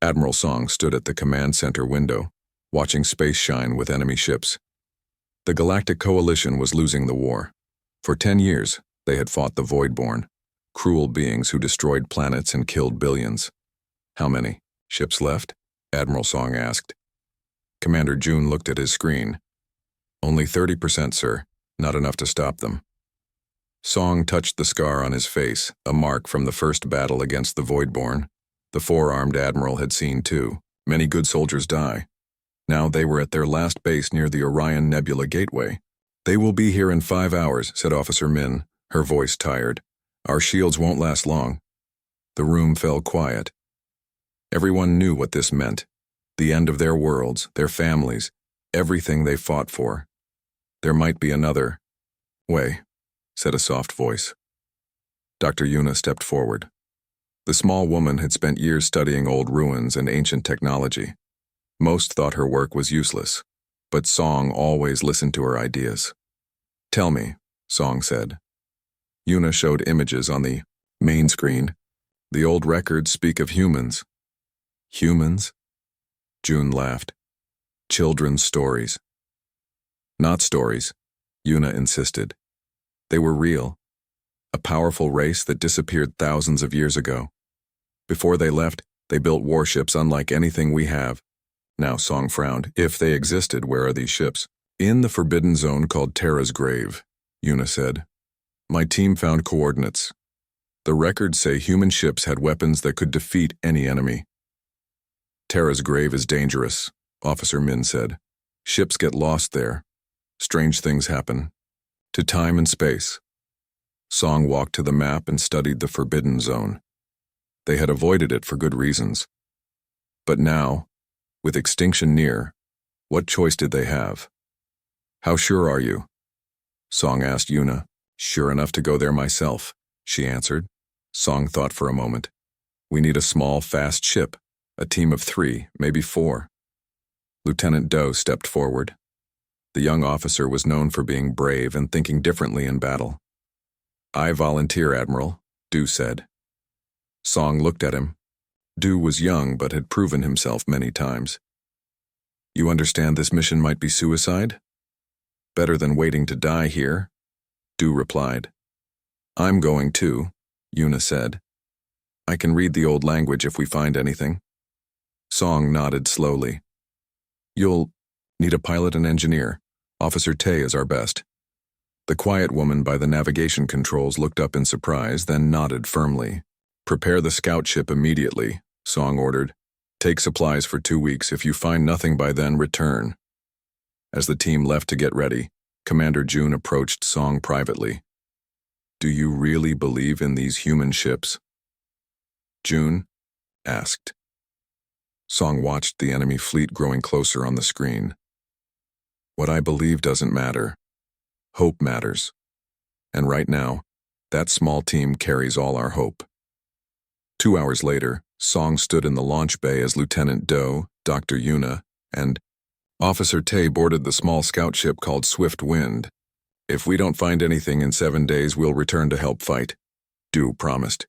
Admiral Song stood at the command center window, watching space shine with enemy ships. The Galactic Coalition was losing the war. For 10 years, they had fought the Voidborn, cruel beings who destroyed planets and killed billions. How many ships left? Admiral Song asked. Commander June looked at his screen. Only 30%, sir. Not enough to stop them. Song touched the scar on his face, a mark from the first battle against the Voidborn. The four-armed admiral had seen too. Many good soldiers die. Now they were at their last base near the Orion Nebula Gateway. They will be here in 5 hours, said Officer Min, her voice tired. Our shields won't last long. The room fell quiet. Everyone knew what this meant. The end of their worlds, their families, everything they fought for. There might be another way, said a soft voice. Dr. Yuna stepped forward. The small woman had spent years studying old ruins and ancient technology. Most thought her work was useless, but Song always listened to her ideas. Tell me, Song said. Yuna showed images on the main screen. The old records speak of humans. Humans? June laughed. Children's stories. Not stories, Yuna insisted. They were real. A powerful race that disappeared thousands of years ago. Before they left, they built warships unlike anything we have. Now Song frowned. If they existed, where are these ships? In the forbidden zone called Terra's Grave, Yuna said. My team found coordinates. The records say human ships had weapons that could defeat any enemy. Terra's Grave is dangerous, Officer Min said. Ships get lost there. Strange things happen. To time and space. Song walked to the map and studied the forbidden zone. They had avoided it for good reasons. But now, with extinction near, what choice did they have? How sure are you? Song asked Yuna. Sure enough to go there myself, she answered. Song thought for a moment. We need a small, fast ship, a team of 3, maybe 4. Lieutenant Do stepped forward. The young officer was known for being brave and thinking differently in battle. I volunteer, Admiral, Do said. Song looked at him. Do was young but had proven himself many times. You understand this mission might be suicide? Better than waiting to die here, Do replied. I'm going too, Yuna said. I can read the old language if we find anything. Song nodded slowly. You'll need a pilot and engineer. Officer Tay is our best. The quiet woman by the navigation controls looked up in surprise, then nodded firmly. Prepare the scout ship immediately, Song ordered. Take supplies for 2 weeks. If you find nothing by then, return. As the team left to get ready, Commander June approached Song privately. Do you really believe in these human ships? June asked. Song watched the enemy fleet growing closer on the screen. What I believe doesn't matter. Hope matters. And right now, that small team carries all our hope. 2 hours later, Song stood in the launch bay as Lieutenant Do, Dr. Yuna, and Officer Tay boarded the small scout ship called Swift Wind. If we don't find anything in 7 days, we'll return to help fight, Do promised.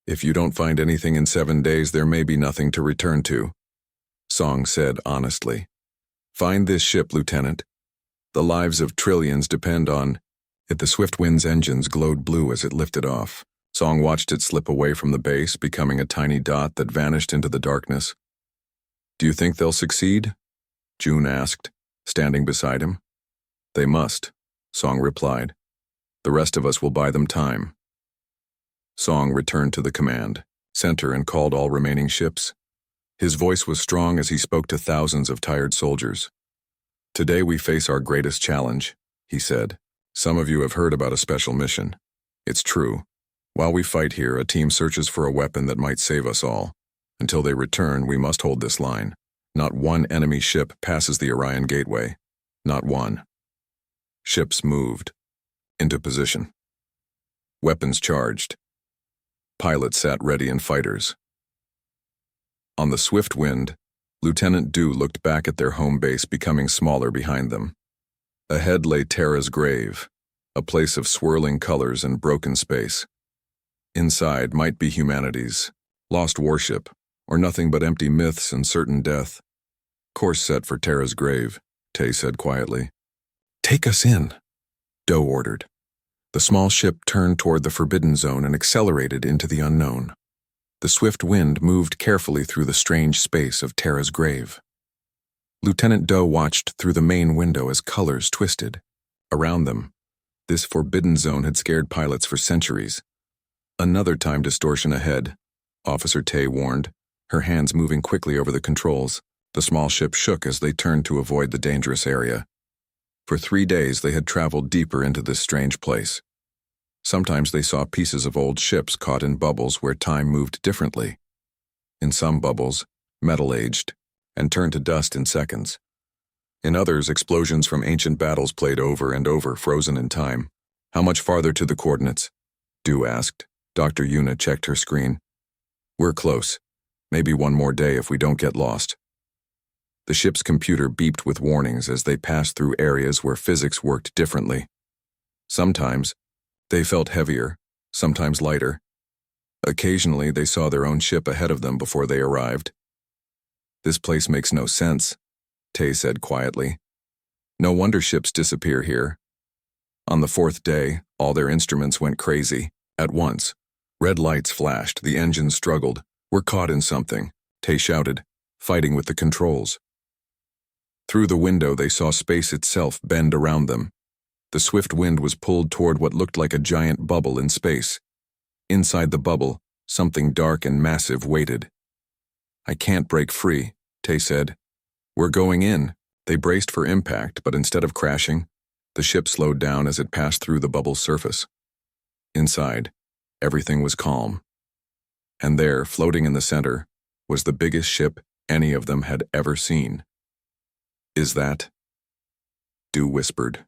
If you don't find anything in 7 days, there may be nothing to return to, Song said honestly. Find this ship, Lieutenant. The lives of trillions depend on it. The Swift Wind's engines glowed blue as it lifted off. Song watched it slip away from the base, becoming a tiny dot that vanished into the darkness. Do you think they'll succeed? June asked, standing beside him. They must, Song replied. The rest of us will buy them time. Song returned to the command center and called all remaining ships. His voice was strong as he spoke to thousands of tired soldiers. Today we face our greatest challenge, he said. Some of you have heard about a special mission. It's true. While we fight here, a team searches for a weapon that might save us all. Until they return, we must hold this line. Not one enemy ship passes the Orion Gateway. Not one. Ships moved. Into position. Weapons charged. Pilots sat ready in fighters. On the Swift Wind, Lieutenant Do looked back at their home base becoming smaller behind them. Ahead lay Terra's Grave, a place of swirling colors and broken space. Inside might be humanity's lost warship or nothing but empty myths and certain death. Course set for Terra's grave, Tay said quietly. Take us in, Doe ordered. The small ship turned toward the forbidden zone and accelerated into the unknown. The swift wind moved carefully through the strange space of Terra's grave. Lieutenant Doe watched through the main window as colors twisted. Around them, this forbidden zone had scared pilots for centuries. Another time distortion ahead, Officer Tay warned, her hands moving quickly over the controls. The small ship shook as they turned to avoid the dangerous area. For 3 days they had traveled deeper into this strange place. Sometimes they saw pieces of old ships caught in bubbles where time moved differently. In some bubbles, metal aged and turned to dust in seconds. In others, explosions from ancient battles played over and over, frozen in time. How much farther to the coordinates? Dew asked. Dr. Yuna checked her screen. We're close. Maybe one more day if we don't get lost. The ship's computer beeped with warnings as they passed through areas where physics worked differently. Sometimes, they felt heavier, sometimes lighter. Occasionally, they saw their own ship ahead of them before they arrived. This place makes no sense, Tay said quietly. No wonder ships disappear here. On the 4th day, all their instruments went crazy. At once, red lights flashed, the engines struggled. We're caught in something, Tay shouted, fighting with the controls. Through the window, they saw space itself bend around them. The swift wind was pulled toward what looked like a giant bubble in space. Inside the bubble, something dark and massive waited. I can't break free, Tay said. We're going in. They braced for impact, but instead of crashing, the ship slowed down as it passed through the bubble's surface. Inside, everything was calm. And there, floating in the center, was the biggest ship any of them had ever seen. Is that? Dew whispered.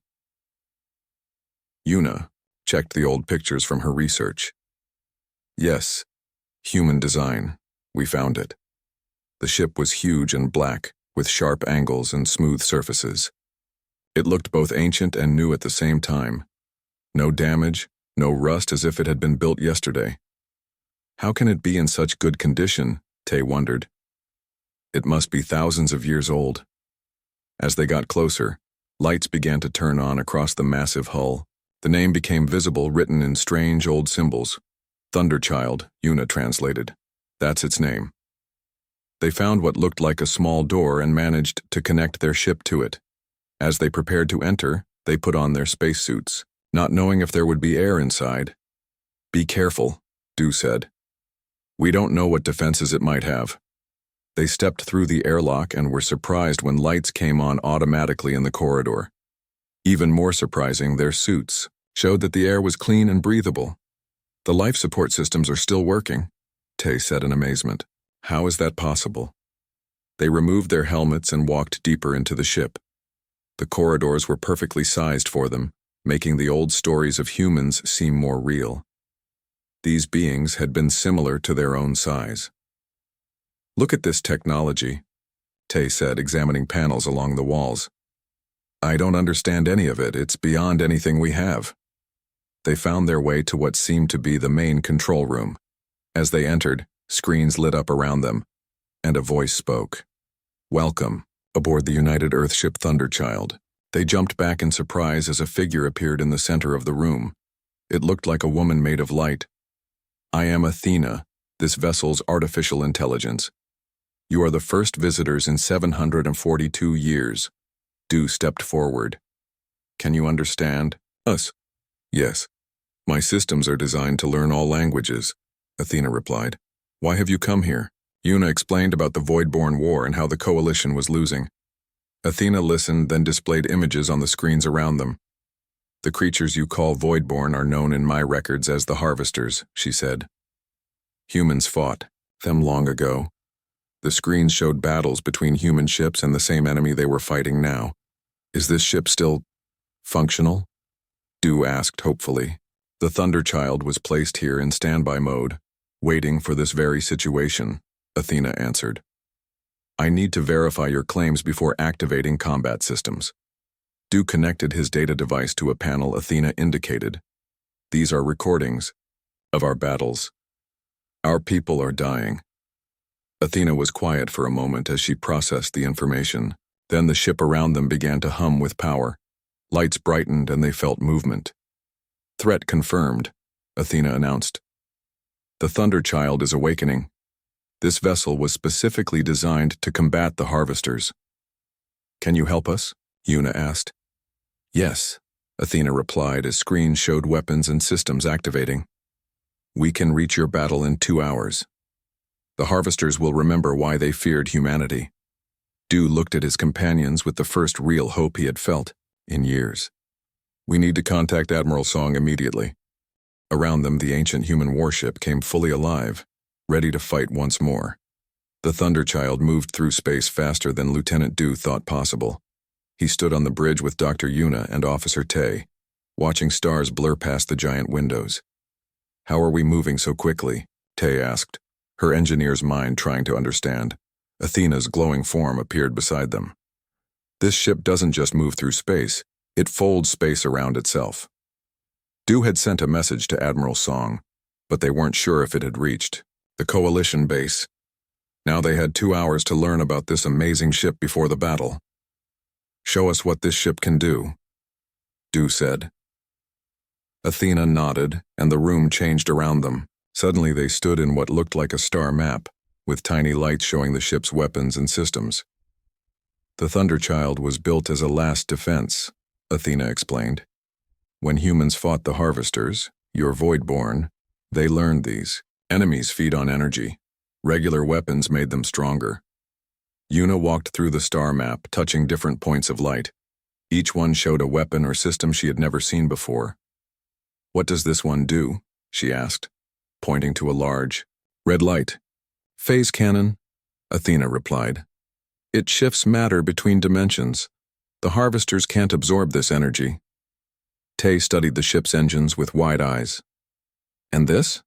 Yuna checked the old pictures from her research. Yes, human design. We found it. The ship was huge and black, with sharp angles and smooth surfaces. It looked both ancient and new at the same time. No damage, no rust as if it had been built yesterday. How can it be in such good condition? Tay wondered. It must be thousands of years old. As they got closer, lights began to turn on across the massive hull. The name became visible, written in strange old symbols. Thunderchild, Yuna translated. That's its name. They found what looked like a small door and managed to connect their ship to it. As they prepared to enter, they put on their spacesuits, not knowing if there would be air inside. Be careful, Dew said. We don't know what defenses it might have. They stepped through the airlock and were surprised when lights came on automatically in the corridor. Even more surprising, their suits showed that the air was clean and breathable. The life support systems are still working, Tay said in amazement. How is that possible? They removed their helmets and walked deeper into the ship. The corridors were perfectly sized for them, making the old stories of humans seem more real. These beings had been similar to their own size. Look at this technology, Tay said, examining panels along the walls. I don't understand any of it. It's beyond anything we have. They found their way to what seemed to be the main control room. As they entered, screens lit up around them, and a voice spoke. Welcome, aboard the United Earthship Thunderchild. They jumped back in surprise as a figure appeared in the center of the room. It looked like a woman made of light. I am Athena, this vessel's artificial intelligence. You are the first visitors in 742 years. Dew stepped forward. Can you understand us? Yes. My systems are designed to learn all languages, Athena replied. Why have you come here? Yuna explained about the Voidborn War and how the Coalition was losing. Athena listened, then displayed images on the screens around them. The creatures you call Voidborn are known in my records as the Harvesters, she said. Humans fought them long ago. The screens showed battles between human ships and the same enemy they were fighting now. Is this ship still functional? Dew asked hopefully. The Thunderchild was placed here in standby mode, waiting for this very situation, Athena answered. I need to verify your claims before activating combat systems. Dew connected his data device to a panel Athena indicated. These are recordings of our battles. Our people are dying. Athena was quiet for a moment as she processed the information. Then the ship around them began to hum with power. Lights brightened and they felt movement. "Threat confirmed," Athena announced. "The Thunder Child is awakening." This vessel was specifically designed to combat the harvesters. "Can you help us?" Una asked. "Yes," Athena replied as screens showed weapons and systems activating. "We can reach your battle in 2 hours. The harvesters will remember why they feared humanity." Du looked at his companions with the first real hope he had felt in years. "We need to contact Admiral Song immediately." Around them, the ancient human warship came fully alive, ready to fight once more. The Thunderchild moved through space faster than Lieutenant Du thought possible. He stood on the bridge with Dr. Yuna and Officer Tay, watching stars blur past the giant windows. "How are we moving so quickly?" Tay asked, her engineer's mind trying to understand. Athena's glowing form appeared beside them. "This ship doesn't just move through space, it folds space around itself." Du had sent a message to Admiral Song, but they weren't sure if it had reached the Coalition base. Now they had 2 hours to learn about this amazing ship before the battle. "Show us what this ship can do," Du said. Athena nodded, and the room changed around them. Suddenly they stood in what looked like a star map, with tiny lights showing the ship's weapons and systems. "The Thunderchild was built as a last defense," Athena explained. "When humans fought the harvesters, your Voidborn, they learned these. Enemies feed on energy. Regular weapons made them stronger." Una walked through the star map, touching different points of light. Each one showed a weapon or system she had never seen before. "What does this one do?" she asked, pointing to a large, red light. "Phase cannon," Athena replied. "It shifts matter between dimensions. The harvesters can't absorb this energy." Tay studied the ship's engines with wide eyes. "And this?"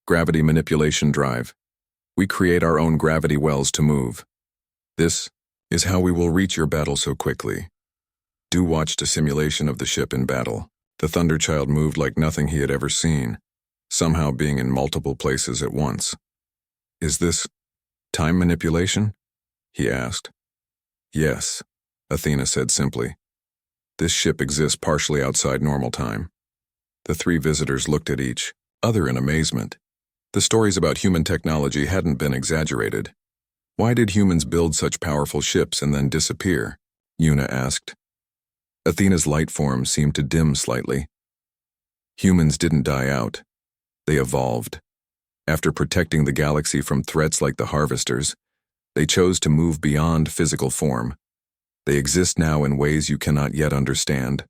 "Gravity manipulation drive. We create our own gravity wells to move. This is how we will reach your battle so quickly." Du watched a simulation of the ship in battle. The Thunderchild moved like nothing he had ever seen, somehow being in multiple places at once. "Is this time manipulation?" he asked. "Yes," Athena said simply. "This ship exists partially outside normal time." The three visitors looked at each other in amazement. The stories about human technology hadn't been exaggerated. "Why did humans build such powerful ships and then disappear?" Una asked. Athena's light form seemed to dim slightly. "Humans didn't die out. They evolved. After protecting the galaxy from threats like the harvesters, they chose to move beyond physical form. They exist now in ways you cannot yet understand.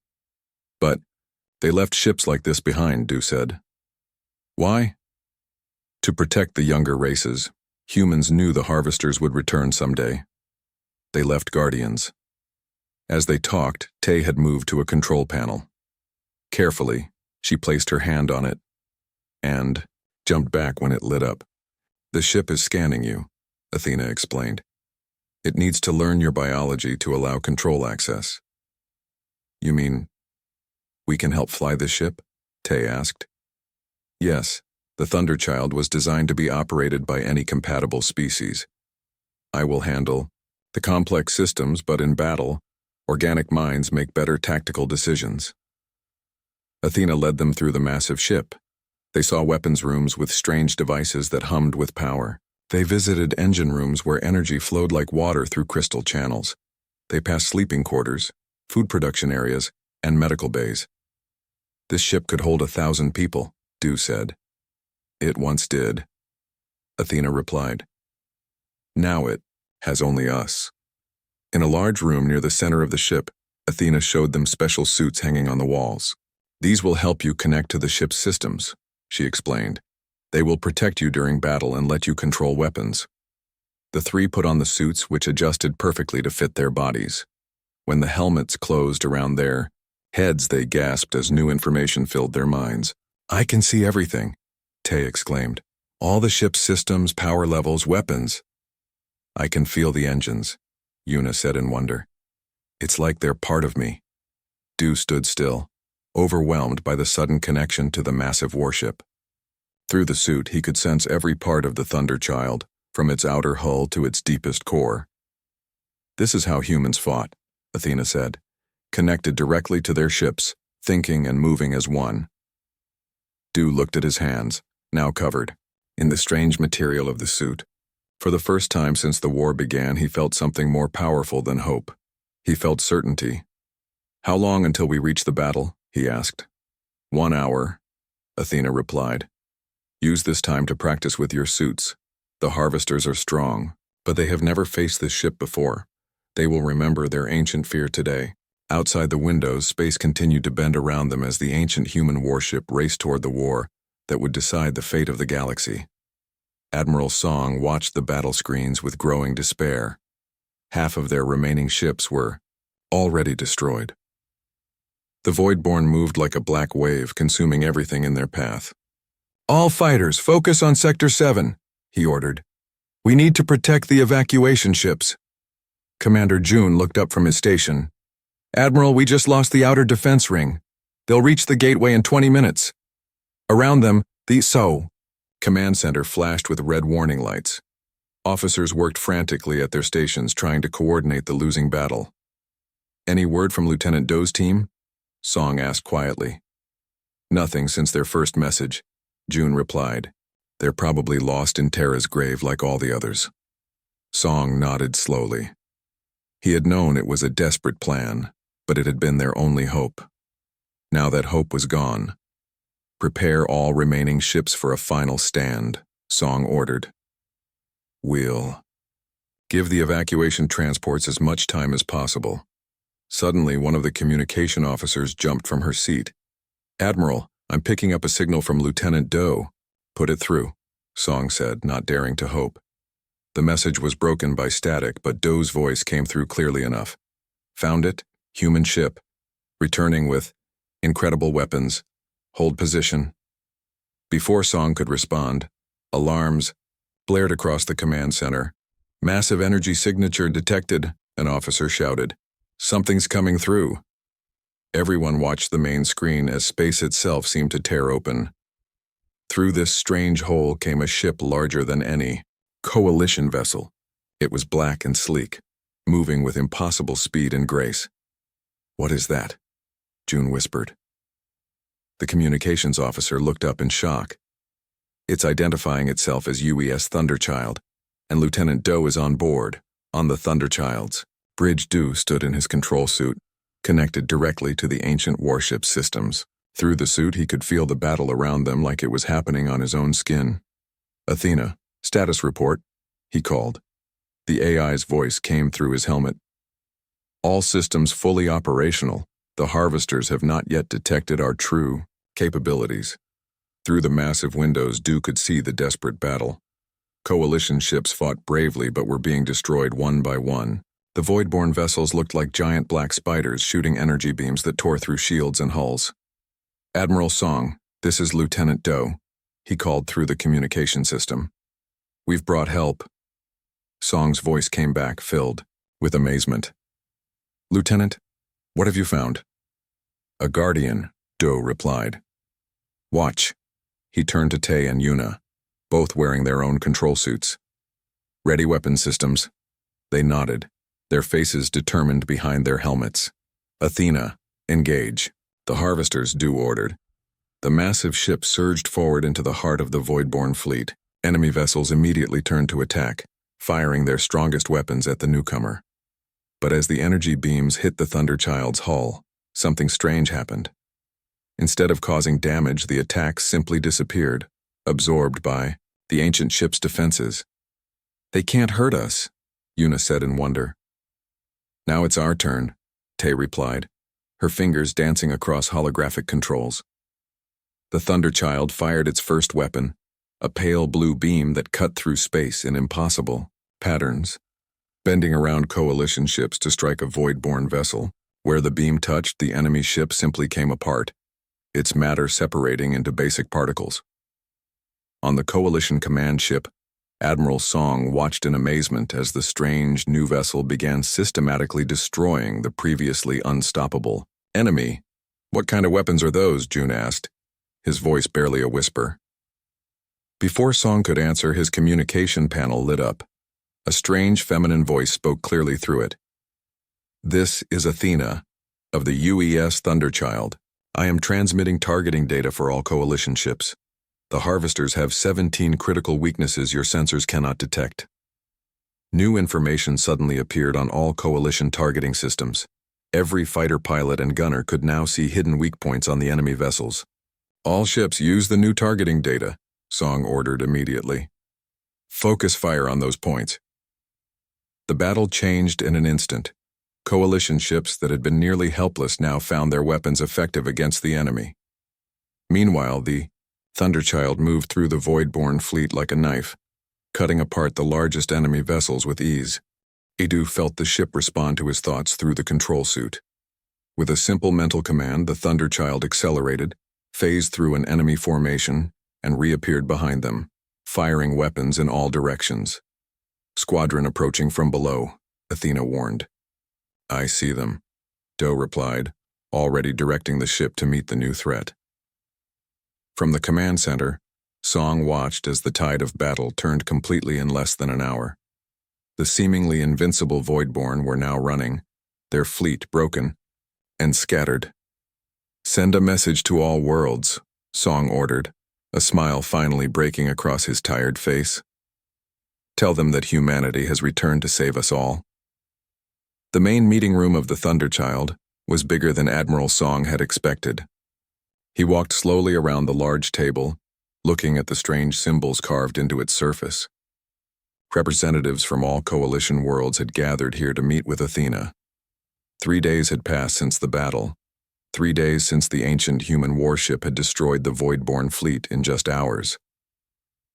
But they left ships like this behind," Du said. "Why?" "To protect the younger races. Humans knew the harvesters would return someday. They left guardians." As they talked, Tay had moved to a control panel. Carefully, she placed her hand on it and jumped back when it lit up. "The ship is scanning you," Athena explained. "It needs to learn your biology to allow control access." "You mean we can help fly this ship?" Tay asked. "Yes. The Thunderchild was designed to be operated by any compatible species. I will handle the complex systems, but in battle, organic minds make better tactical decisions." Athena led them through the massive ship. They saw weapons rooms with strange devices that hummed with power. They visited engine rooms where energy flowed like water through crystal channels. They passed sleeping quarters, food production areas, and medical bays. "This ship could hold 1,000 people," Du said. "It once did," Athena replied. "Now it has only us." In a large room near the center of the ship, Athena showed them special suits hanging on the walls. "These will help you connect to the ship's systems," she explained. "They will protect you during battle and let you control weapons." The three put on the suits, which adjusted perfectly to fit their bodies. When the helmets closed around their heads, they gasped as new information filled their minds. "I can see everything," Tay exclaimed. "All the ship's systems, power levels, weapons." "I can feel the engines," Una said in wonder. "It's like they're part of me." Du stood still, overwhelmed by the sudden connection to the massive warship. Through the suit, he could sense every part of the Thunderchild, from its outer hull to its deepest core. "This is how humans fought," Athena said, "connected directly to their ships, thinking and moving as one." Du looked at his hands, now covered in the strange material of the suit. For the first time since the war began, he felt something more powerful than hope. He felt certainty. "How long until we reach the battle?" he asked. "1 hour," Athena replied. "Use this time to practice with your suits. The harvesters are strong, but they have never faced this ship before. They will remember their ancient fear today." Outside the windows, space continued to bend around them as the ancient human warship raced toward the war that would decide the fate of the galaxy. Admiral Song watched the battle screens with growing despair. Half of their remaining ships were already destroyed. The Voidborn moved like a black wave, consuming everything in their path. "All fighters, focus on Sector 7, he ordered. "We need to protect the evacuation ships." Commander June looked up from his station. "Admiral, we just lost the outer defense ring. They'll reach the gateway in 20 minutes. Around them, Command center flashed with red warning lights. Officers worked frantically at their stations trying to coordinate the losing battle. "Any word from Lieutenant Doe's team?" Song asked quietly. "Nothing since their first message," June replied. "They're probably lost in Terra's grave like all the others." Song nodded slowly. He had known it was a desperate plan, but it had been their only hope. Now that hope was gone. "Prepare all remaining ships for a final stand," Song ordered. "We'll give the evacuation transports as much time as possible." Suddenly, one of the communication officers jumped from her seat. "Admiral, I'm picking up a signal from Lieutenant Doe." "Put it through," Song said, not daring to hope. The message was broken by static, but Doe's voice came through clearly enough. "Found it, human ship, returning with incredible weapons. Hold position." Before Song could respond, alarms blared across the command center. "Massive energy signature detected," an officer shouted. "Something's coming through." Everyone watched the main screen as space itself seemed to tear open. Through this strange hole came a ship larger than any coalition vessel. It was black and sleek, moving with impossible speed and grace. "What is that?" June whispered. The communications officer looked up in shock. "It's identifying itself as UES Thunderchild, and Lieutenant Doe is on board, on the Thunderchilds." Bridge Du stood in his control suit, connected directly to the ancient warship systems. Through the suit, he could feel the battle around them like it was happening on his own skin. "Athena, status report," he called. The AI's voice came through his helmet. "All systems fully operational. The harvesters have not yet detected our true capabilities." Through the massive windows, Du could see the desperate battle. Coalition ships fought bravely but were being destroyed one by one. The Voidborn vessels looked like giant black spiders shooting energy beams that tore through shields and hulls. "Admiral Song, this is Lieutenant Doe," he called through the communication system. "We've brought help." Song's voice came back, filled with amazement. "Lieutenant, what have you found?" "A guardian," Doe replied. "Watch." He turned to Tay and Yuna, both wearing their own control suits. "Ready weapon systems." They nodded, their faces determined behind their helmets. "Athena, engage." The harvesters, Du ordered. The massive ship surged forward into the heart of the Voidborn fleet. Enemy vessels immediately turned to attack, firing their strongest weapons at the newcomer. But as the energy beams hit the Thunderchild's hull, something strange happened. Instead of causing damage, the attacks simply disappeared, absorbed by the ancient ship's defenses. "They can't hurt us," Yuna said in wonder. "Now it's our turn," Tay replied, her fingers dancing across holographic controls. The Thunderchild fired its first weapon, a pale blue beam that cut through space in impossible patterns, bending around coalition ships to strike a Voidborn vessel. Where the beam touched, the enemy ship simply came apart, its matter separating into basic particles. On the coalition command ship, Admiral Song watched in amazement as the strange new vessel began systematically destroying the previously unstoppable enemy. "What kind of weapons are those?" June asked, his voice barely a whisper. Before Song could answer, his communication panel lit up. A strange feminine voice spoke clearly through it. "This is Athena, of the UES Thunderchild. I am transmitting targeting data for all coalition ships. The harvesters have 17 critical weaknesses your sensors cannot detect." New information suddenly appeared on all coalition targeting systems. Every fighter pilot and gunner could now see hidden weak points on the enemy vessels. "All ships use the new targeting data," Song ordered immediately. "Focus fire on those points." The battle changed in an instant. Coalition ships that had been nearly helpless now found their weapons effective against the enemy. Meanwhile, the Thunderchild moved through the Voidborn fleet like a knife, cutting apart the largest enemy vessels with ease. Edu felt the ship respond to his thoughts through the control suit. With a simple mental command, the Thunderchild accelerated, phased through an enemy formation, and reappeared behind them, firing weapons in all directions. "Squadron approaching from below," Athena warned. "I see them," Doe replied, already directing the ship to meet the new threat. From the command center, Song watched as the tide of battle turned completely in less than an hour. The seemingly invincible Voidborn were now running, their fleet broken and scattered. "Send a message to all worlds," Song ordered, a smile finally breaking across his tired face. "Tell them that humanity has returned to save us all." The main meeting room of the Thunderchild was bigger than Admiral Song had expected. He walked slowly around the large table, looking at the strange symbols carved into its surface. Representatives from all coalition worlds had gathered here to meet with Athena. 3 days had passed since the battle. 3 days since the ancient human warship had destroyed the Voidborn fleet in just hours.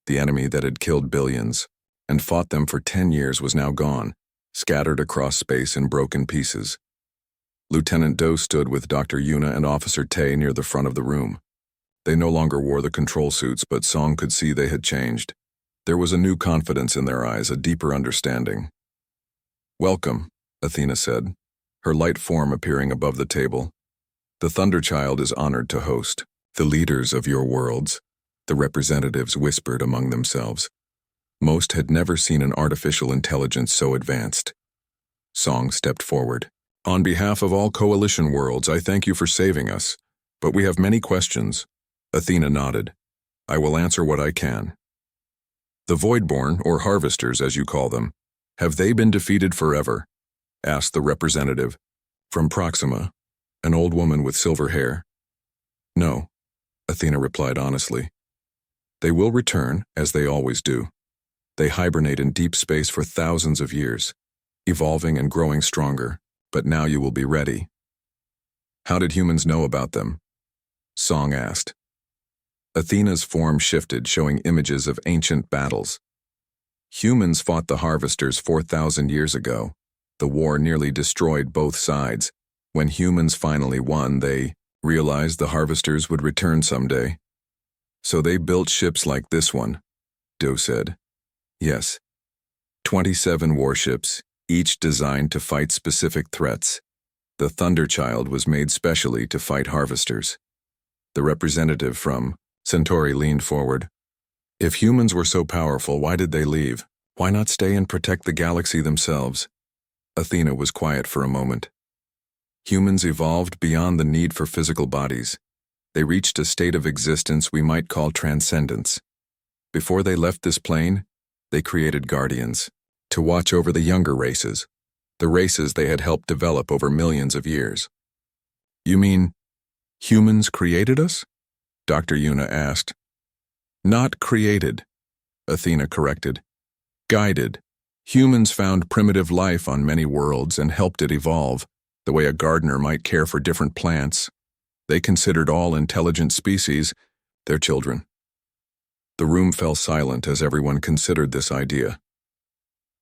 The enemy that had killed billions and fought them for 10 years was now gone, scattered across space in broken pieces. Lieutenant Doe stood with Dr. Yuna and Officer Tay near the front of the room. They no longer wore the control suits, but Song could see they had changed. There was a new confidence in their eyes, a deeper understanding. "Welcome," Athena said, her light form appearing above the table. "The Thunderchild is honored to host the leaders of your worlds," the representatives whispered among themselves. Most had never seen an artificial intelligence so advanced. Song stepped forward. "On behalf of all coalition worlds, I thank you for saving us, but we have many questions." Athena nodded. "I will answer what I can." "The Voidborn, or Harvesters as you call them, have they been defeated forever?" asked the representative from Proxima, an old woman with silver hair. "No," Athena replied honestly. "They will return, as they always do. They hibernate in deep space for thousands of years, evolving and growing stronger, but now you will be ready." "How did humans know about them?" Song asked. Athena's form shifted, showing images of ancient battles. "Humans fought the Harvesters 4,000 years ago. The war nearly destroyed both sides. When humans finally won, they realized the Harvesters would return someday. So they built ships like this one," Doe said. "Yes. 27 warships, each designed to fight specific threats. The Thunderchild was made specially to fight Harvesters." The representative from Centauri leaned forward. "If humans were so powerful, why did they leave? Why not stay and protect the galaxy themselves?" Athena was quiet for a moment. "Humans evolved beyond the need for physical bodies. They reached a state of existence we might call transcendence. Before they left this plane, they created guardians to watch over the younger races, the races they had helped develop over millions of years." "You mean humans created us?" Dr. Yuna asked. "Not created," Athena corrected. "Guided. Humans found primitive life on many worlds and helped it evolve, the way a gardener might care for different plants. They considered all intelligent species their children." The room fell silent as everyone considered this idea.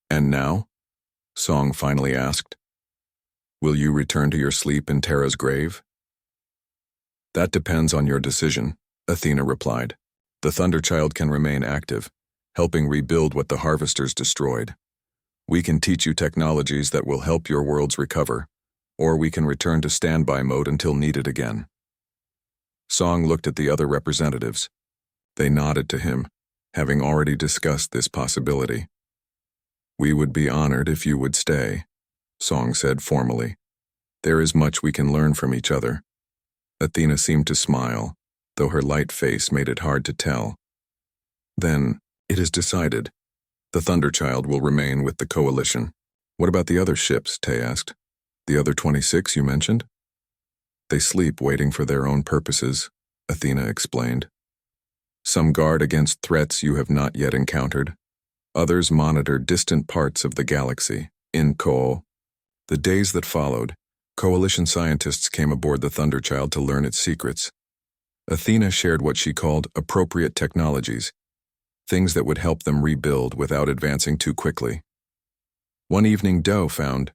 "And now?" Song finally asked. "Will you return to your sleep in Terra's grave?" "That depends on your decision," Athena replied. "The Thunderchild can remain active, helping rebuild what the Harvesters destroyed. We can teach you technologies that will help your worlds recover, or we can return to standby mode until needed again." Song looked at the other representatives. They nodded to him, having already discussed this possibility. "We would be honored if you would stay," Song said formally. "There is much we can learn from each other." Athena seemed to smile, though her light face made it hard to tell. "Then, it is decided. The Thunderchild will remain with the Coalition." "What about the other ships?" Tay asked. "The other 26 you mentioned?" "They sleep waiting for their own purposes," Athena explained. "Some guard against threats you have not yet encountered. Others monitor distant parts of the galaxy, in Co. The days that followed, Coalition scientists came aboard the Thunderchild to learn its secrets. Athena shared what she called appropriate technologies, things that would help them rebuild without advancing too quickly. One evening, Doe found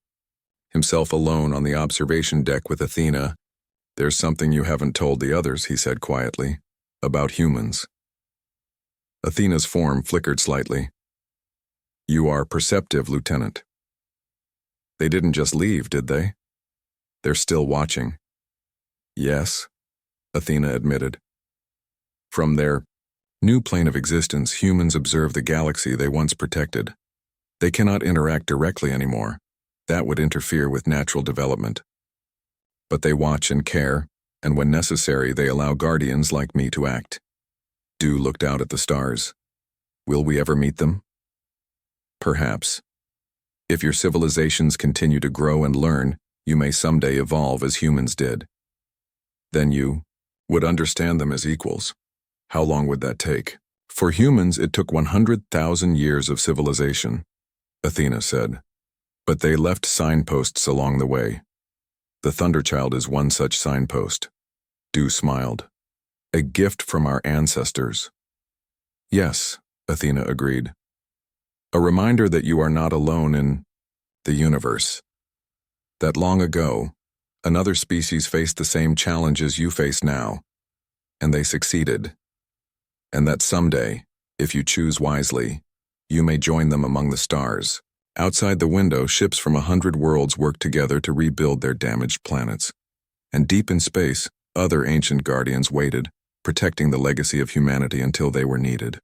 himself alone on the observation deck with Athena. "There's something you haven't told the others," he said quietly, "about humans." Athena's form flickered slightly. "You are perceptive, Lieutenant." "They didn't just leave, did they? They're still watching." "Yes," Athena admitted. "From their new plane of existence, humans observe the galaxy they once protected. They cannot interact directly anymore. That would interfere with natural development. But they watch and care, and when necessary, they allow guardians like me to act." Dew looked out at the stars. "Will we ever meet them?" "Perhaps. If your civilizations continue to grow and learn, you may someday evolve as humans did. Then you would understand them as equals." "How long would that take?" "For humans, it took 100,000 years of civilization," Athena said. "But they left signposts along the way. The Thunderchild is one such signpost." Dew smiled. "A gift from our ancestors." "Yes," Athena agreed. "A reminder that you are not alone in the universe. That long ago, another species faced the same challenges you face now, and they succeeded. And that someday, if you choose wisely, you may join them among the stars." Outside the window, ships from 100 worlds worked together to rebuild their damaged planets. And deep in space, other ancient guardians waited, protecting the legacy of humanity until they were needed.